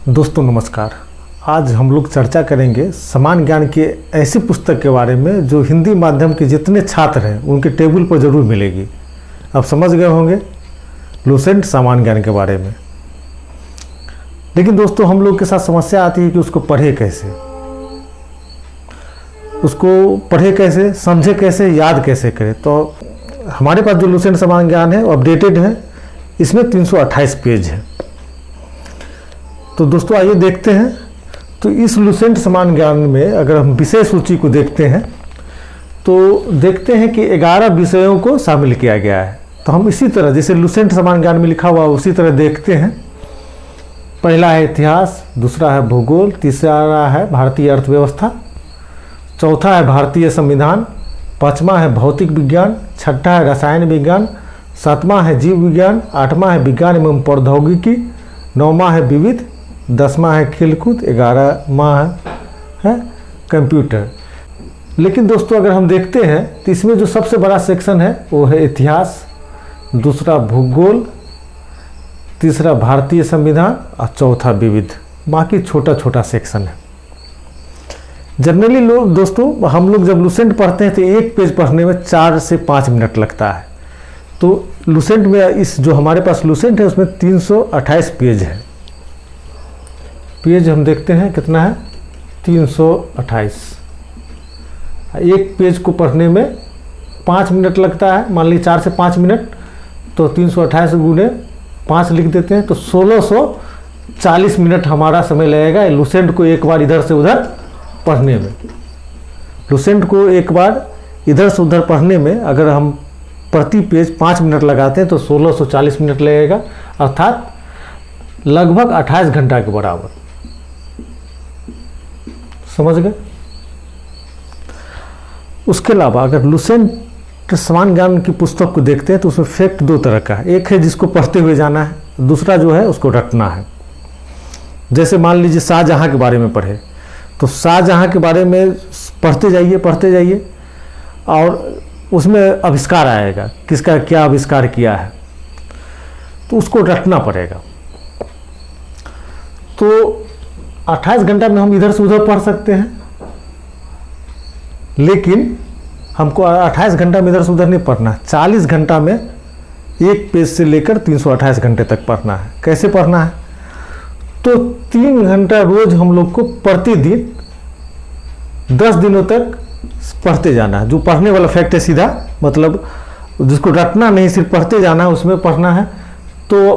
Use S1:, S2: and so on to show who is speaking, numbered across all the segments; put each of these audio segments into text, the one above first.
S1: दोस्तों नमस्कार। आज हम लोग चर्चा करेंगे समान ज्ञान के ऐसी पुस्तक के बारे में जो हिंदी माध्यम के जितने छात्र हैं उनके टेबल पर ज़रूर मिलेगी। आप समझ गए होंगे लुसेंट समान ज्ञान के बारे में। लेकिन दोस्तों हम लोग के साथ समस्या आती है कि उसको पढ़े कैसे, समझे कैसे, याद कैसे करें। तो हमारे पास जो लुसेंट समान ज्ञान है वो अपडेटेड है, इसमें 328 पेज है। तो दोस्तों आइए देखते हैं। तो इस लुसेंट समान ज्ञान में अगर हम विषय सूची को देखते हैं तो देखते हैं कि 11 विषयों को शामिल किया गया है। तो हम इसी तरह जैसे लुसेंट समान ज्ञान में लिखा हुआ उसी तरह देखते हैं। पहला है इतिहास, दूसरा है भूगोल, तीसरा है भारतीय अर्थव्यवस्था, चौथा है भारतीय संविधान, पाँचवा है भौतिक विज्ञान, छठा है रसायन विज्ञान, सातवां है जीव विज्ञान, आठवां है विज्ञान एवं प्रौद्योगिकी, नौवां है विविध, 10वां है खेलकूद, 11वां है कंप्यूटर। लेकिन दोस्तों अगर हम देखते हैं तो इसमें जो सबसे बड़ा सेक्शन है वो है इतिहास, दूसरा भूगोल, तीसरा भारतीय संविधान और चौथा विविध। बाकी छोटा छोटा सेक्शन है। जनरली लोग दोस्तों हम लोग जब लुसेंट पढ़ते हैं तो एक पेज पढ़ने में 4 से 5 मिनट लगता है। तो लुसेंट में इस जो हमारे पास लुसेंट है उसमें 328 पेज है। पेज हम देखते हैं कितना है, 328। एक पेज को पढ़ने में 5 मिनट लगता है। मान लीजिए 4 से 5 मिनट, तो 328 गुणे 5 लिख देते हैं तो 1640 मिनट हमारा समय लगेगा लुसेंट को एक बार इधर से उधर पढ़ने में। लुसेंट को एक बार इधर से उधर पढ़ने में अगर हम प्रति पेज 5 मिनट लगाते हैं तो 1640 मिनट लगेगा, अर्थात लगभग 28 घंटा के बराबर। समझ गए। उसके अलावा अगर लुसेंट समान ज्ञान की पुस्तक को देखते हैं तो उसमें फैक्ट 2 तरह का है। एक है जिसको पढ़ते हुए जाना है, दूसरा जो है उसको रटना है। जैसे मान लीजिए शाहजहां के बारे में पढ़े तो शाहजहां के बारे में पढ़ते जाइए और उसमें आविष्कार आएगा, किसका क्या आविष्कार किया है, तो उसको रटना पड़ेगा। तो 28 घंटा में हम इधर से उधर पढ़ सकते हैं, लेकिन हमको 28 घंटा में इधर से उधर नहीं पढ़ना। 40 घंटा में एक पेज से लेकर 328 घंटे तक पढ़ना है। कैसे पढ़ना है, तो 3 घंटा रोज हम लोग को प्रतिदिन 10 दिनों तक पढ़ते जाना है। जो पढ़ने वाला फैक्ट है सीधा, मतलब जिसको रटना नहीं सिर्फ पढ़ते जाना है उसमें पढ़ना है। तो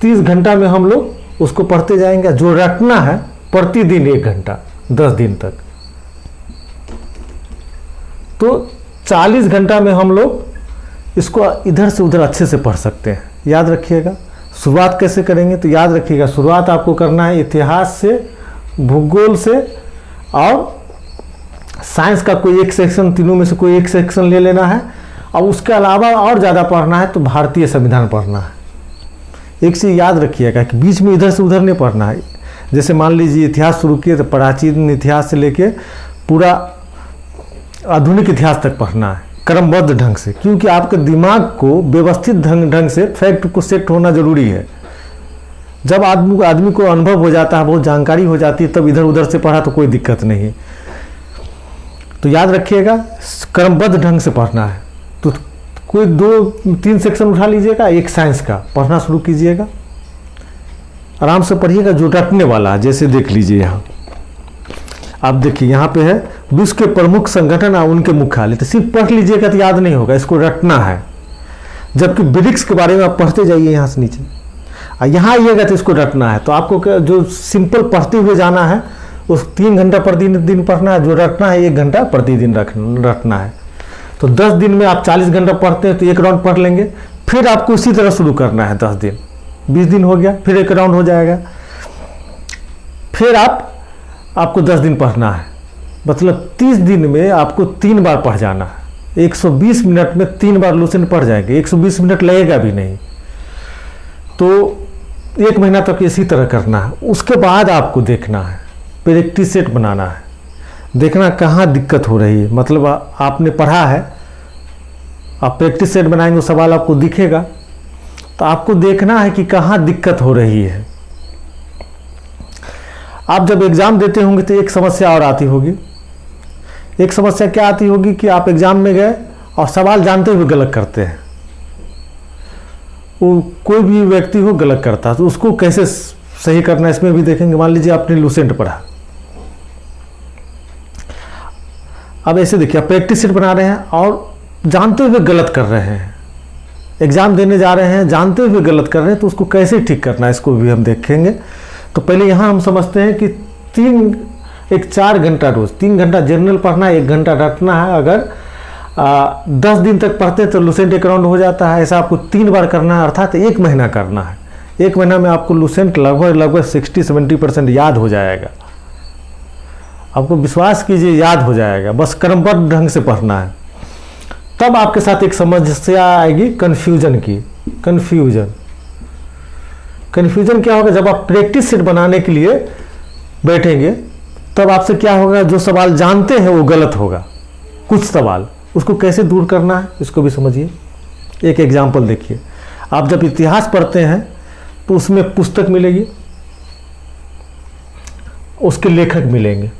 S1: 30 घंटा में हम लोग उसको पढ़ते जाएंगे। जो रटना है प्रतिदिन 1 घंटा 10 दिन तक, तो 40 घंटा में हम लोग इसको इधर से उधर अच्छे से पढ़ सकते हैं। याद रखिएगा। शुरुआत कैसे करेंगे, तो याद रखिएगा शुरुआत आपको करना है इतिहास से, भूगोल से और साइंस का कोई एक सेक्शन, तीनों में से कोई एक सेक्शन ले लेना है। और उसके अलावा और ज़्यादा पढ़ना है तो भारतीय संविधान पढ़ना है। एक चीज़ याद रखिएगा कि बीच में इधर से उधर नहीं पढ़ना है। जैसे मान लीजिए इतिहास शुरू किए तो प्राचीन इतिहास से लेके पूरा आधुनिक इतिहास तक पढ़ना है क्रमबद्ध ढंग से, क्योंकि आपके दिमाग को व्यवस्थित ढंग से फैक्ट को सेट होना जरूरी है। जब आदमी को अनुभव हो जाता है, बहुत जानकारी हो जाती है, तब इधर उधर से पढ़ा तो कोई दिक्कत नहीं। तो याद रखिएगा क्रमबद्ध ढंग से पढ़ना है। तो कोई 2-3 सेक्शन उठा लीजिएगा, एक साइंस का पढ़ना शुरू कीजिएगा। आराम से पढ़िएगा, जो रटने वाला है। जैसे देख लीजिए यहाँ आप देखिए यहाँ पे है विश्व के प्रमुख संगठन और उनके मुख्यालय। तो सिर्फ पढ़ लीजिएगा तो याद नहीं होगा, इसको रटना है। जबकि ब्रिक्स के बारे में आप पढ़ते जाइए यहाँ से नीचे, और यहाँ आइएगा तो इसको रटना है। तो आपको जो सिंपल पढ़ते हुए जाना है उस 3 घंटा प्रतिदिन पढ़ना है। जो रटना है 1 घंटा प्रतिदिन रटना है। तो 10 दिन में आप 40 घंटा पढ़ते हैं तो 1 राउंड पढ़ लेंगे। फिर आपको इसी तरह शुरू करना है। 10 दिन 20 दिन हो गया, फिर 1 राउंड हो जाएगा। फिर आपको 10 दिन पढ़ना है, मतलब 30 दिन में आपको 3 बार पढ़ जाना है। 120 मिनट में 3 बार लुसेंट पढ़ जाएंगे। 120 मिनट लगेगा भी नहीं। तो 1 महीना तक इसी तरह करना है। उसके बाद आपको देखना है, प्रैक्टिस सेट बनाना है, देखना कहाँ दिक्कत हो रही है। मतलब आपने पढ़ा है, आप प्रैक्टिस सेट बनाएंगे, सवाल आपको दिखेगा तो आपको देखना है कि कहाँ दिक्कत हो रही है। आप जब एग्ज़ाम देते होंगे तो एक समस्या और आती होगी। एक समस्या क्या आती होगी कि आप एग्ज़ाम में गए और सवाल जानते हुए गलत करते हैं। वो कोई भी व्यक्ति हो गलत करता है, तो उसको कैसे सही करना है इसमें भी देखेंगे। मान लीजिए आपने लूसेंट पढ़ा, अब ऐसे देखिए आप प्रैक्टिस सेट बना रहे हैं और जानते हुए गलत कर रहे हैं, एग्ज़ाम देने जा रहे हैं जानते हुए गलत कर रहे हैं, तो उसको कैसे ठीक करना है इसको भी हम देखेंगे। तो पहले यहाँ हम समझते हैं कि 4 घंटा रोज़, 3 घंटा जनरल पढ़ना है, 1 घंटा रटना है। अगर 10 दिन तक पढ़ते हैं तो लूसेंट एक राउंड हो जाता है। ऐसा आपको 3 बार करना है, अर्थात 1 महीना करना है। 1 महीना में आपको लूसेंट लगभग 60-70% याद हो जाएगा। आपको विश्वास कीजिए याद हो जाएगा, बस क्रमबद्ध ढंग से पढ़ना है। तब आपके साथ एक समस्या आएगी कन्फ्यूजन की। कन्फ्यूजन क्या होगा, जब आप प्रैक्टिस सेट बनाने के लिए बैठेंगे तब आपसे क्या होगा, जो सवाल जानते हैं वो गलत होगा, कुछ सवाल, उसको कैसे दूर करना है इसको भी समझिए। एक एग्जाम्पल देखिए, आप जब इतिहास पढ़ते हैं तो उसमें पुस्तक मिलेगी, उसके लेखक मिलेंगे।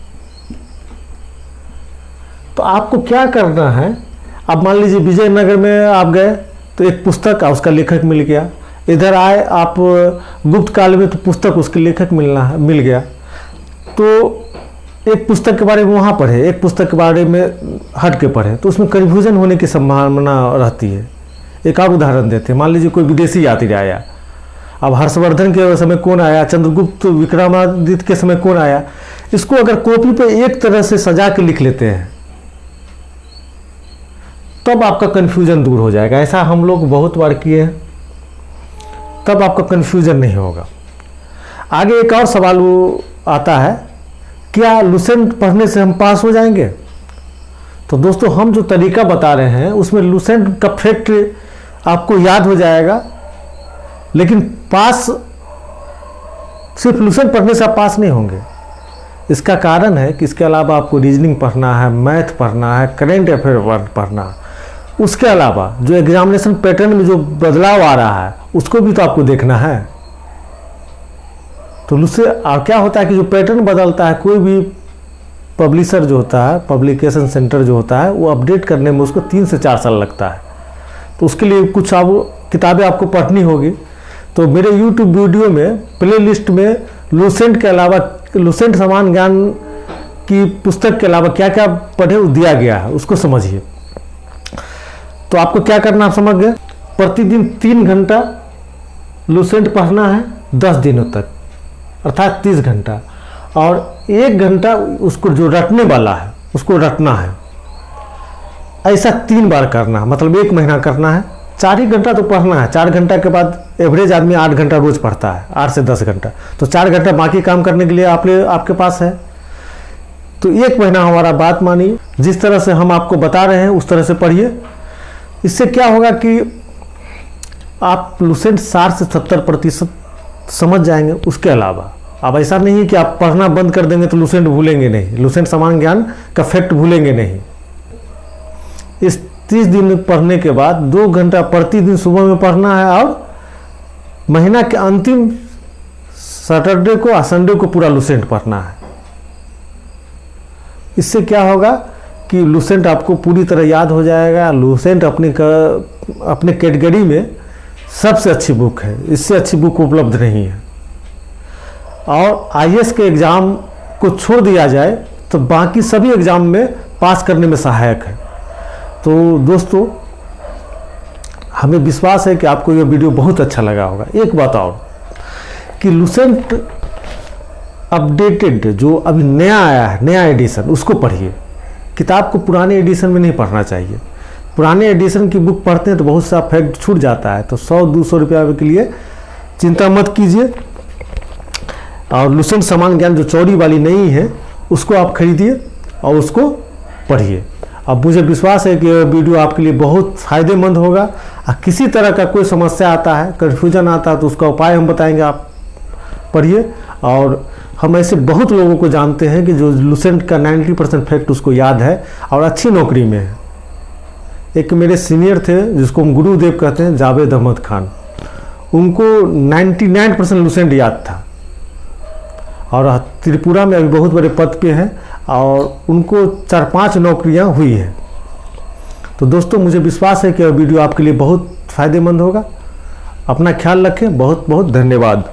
S1: तो आपको क्या करना है, अब मान लीजिए विजयनगर में आप गए तो एक पुस्तक उसका लेखक मिल गया, इधर आए आप गुप्त काल में तो पुस्तक उसके लेखक मिल गया। तो एक पुस्तक के बारे में वहाँ पढ़े, एक पुस्तक के बारे में हट के पढ़े, तो उसमें कन्फ्यूजन होने की संभावना रहती है। एक और उदाहरण देते हैं, मान लीजिए कोई विदेशी यात्री आया, अब हर्षवर्धन के समय कौन आया, चंद्रगुप्त विक्रमादित्य के समय कौन आया, इसको अगर कॉपी पे एक तरह से सजा के लिख लेते हैं तब आपका कन्फ्यूजन दूर हो जाएगा। ऐसा हम लोग बहुत बार किए हैं, तब आपका कन्फ्यूजन नहीं होगा। आगे एक और सवाल वो आता है, क्या लूसेंट पढ़ने से हम पास हो जाएंगे? तो दोस्तों हम जो तरीका बता रहे हैं उसमें लूसेंट का फैक्ट आपको याद हो जाएगा, लेकिन पास सिर्फ लूसेंट पढ़ने से आप पास नहीं होंगे। इसका कारण है कि इसके अलावा आपको रीजनिंग पढ़ना है, मैथ पढ़ना है, करेंट अफेयर पढ़ना है। उसके अलावा जो एग्जामिनेशन पैटर्न में जो बदलाव आ रहा है उसको भी तो आपको देखना है। तो उससे क्या होता है कि जो पैटर्न बदलता है, कोई भी पब्लिशर जो होता है, पब्लिकेशन सेंटर जो होता है, वो अपडेट करने में उसको 3 से 4 साल लगता है। तो उसके लिए कुछ किताबें आपको पढ़नी होगी। तो मेरे YouTube वीडियो में प्ले लिस्ट में लूसेंट के अलावा, लूसेंट समान ज्ञान की पुस्तक के अलावा क्या क्या पढ़े वो दिया गया है, उसको समझिए। तो आपको क्या करना आप समझ गए। प्रतिदिन 3 घंटा लूसेंट पढ़ना है 10 दिनों तक, अर्थात 30 घंटा, और 1 घंटा उसको जो रटने वाला है उसको रटना है। ऐसा 3 बार करना है, मतलब 1 महीना करना है। 4 ही घंटा तो पढ़ना है। 4 घंटा के बाद एवरेज आदमी 8 घंटा रोज पढ़ता है, 8 से 10 घंटा। तो 4 घंटा बाकी काम करने के लिए आपके पास है। तो 1 महीना हमारा बात मानिए, जिस तरह से हम आपको बता रहे हैं उस तरह से पढ़िए। इससे क्या होगा कि आप लूसेंट 60 से 70% समझ जाएंगे। उसके अलावा अब ऐसा नहीं है कि आप पढ़ना बंद कर देंगे तो लूसेंट भूलेंगे नहीं, लूसेंट समान ज्ञान का फैक्ट भूलेंगे नहीं। इस 30 दिन पढ़ने के बाद 2 घंटा प्रतिदिन सुबह में पढ़ना है, और महीना के अंतिम सैटरडे को और संडे को पूरा लूसेंट पढ़ना है। इससे क्या होगा कि लूसेंट आपको पूरी तरह याद हो जाएगा। लूसेंट अपने कैटेगरी में सबसे अच्छी बुक है, इससे अच्छी बुक उपलब्ध नहीं है। और IAS के एग्ज़ाम को छोड़ दिया जाए तो बाकी सभी एग्ज़ाम में पास करने में सहायक है। तो दोस्तों हमें विश्वास है कि आपको यह वीडियो बहुत अच्छा लगा होगा। एक बात और कि लूसेंट अपडेटेड जो अभी नया आया है, नया एडिशन, उसको पढ़िए। किताब को पुराने एडिशन में नहीं पढ़ना चाहिए। पुराने एडिशन की बुक पढ़ते हैं तो बहुत सा फैक्ट छूट जाता है। तो 100-200 रुपये के लिए चिंता मत कीजिए। और लूसेंट समान ज्ञान जो चौड़ी वाली नहीं है उसको आप खरीदिए और उसको पढ़िए। अब मुझे विश्वास है कि यह वीडियो आपके लिए बहुत फ़ायदेमंद होगा। किसी तरह का कोई समस्या आता है, कन्फ्यूजन आता है, तो उसका उपाय हम बताएंगे, आप पढ़िए। और हम ऐसे बहुत लोगों को जानते हैं कि जो लूसेंट का 90% फैक्ट उसको याद है और अच्छी नौकरी में है। एक मेरे सीनियर थे जिसको हम गुरुदेव कहते हैं, जावेद अहमद खान, उनको 99% लूसेंट याद था और त्रिपुरा में अभी बहुत बड़े पद पे हैं और उनको 4-5 नौकरियां हुई है। तो दोस्तों मुझे विश्वास है कि यह वीडियो आपके लिए बहुत फ़ायदेमंद होगा। अपना ख्याल रखें। बहुत बहुत धन्यवाद।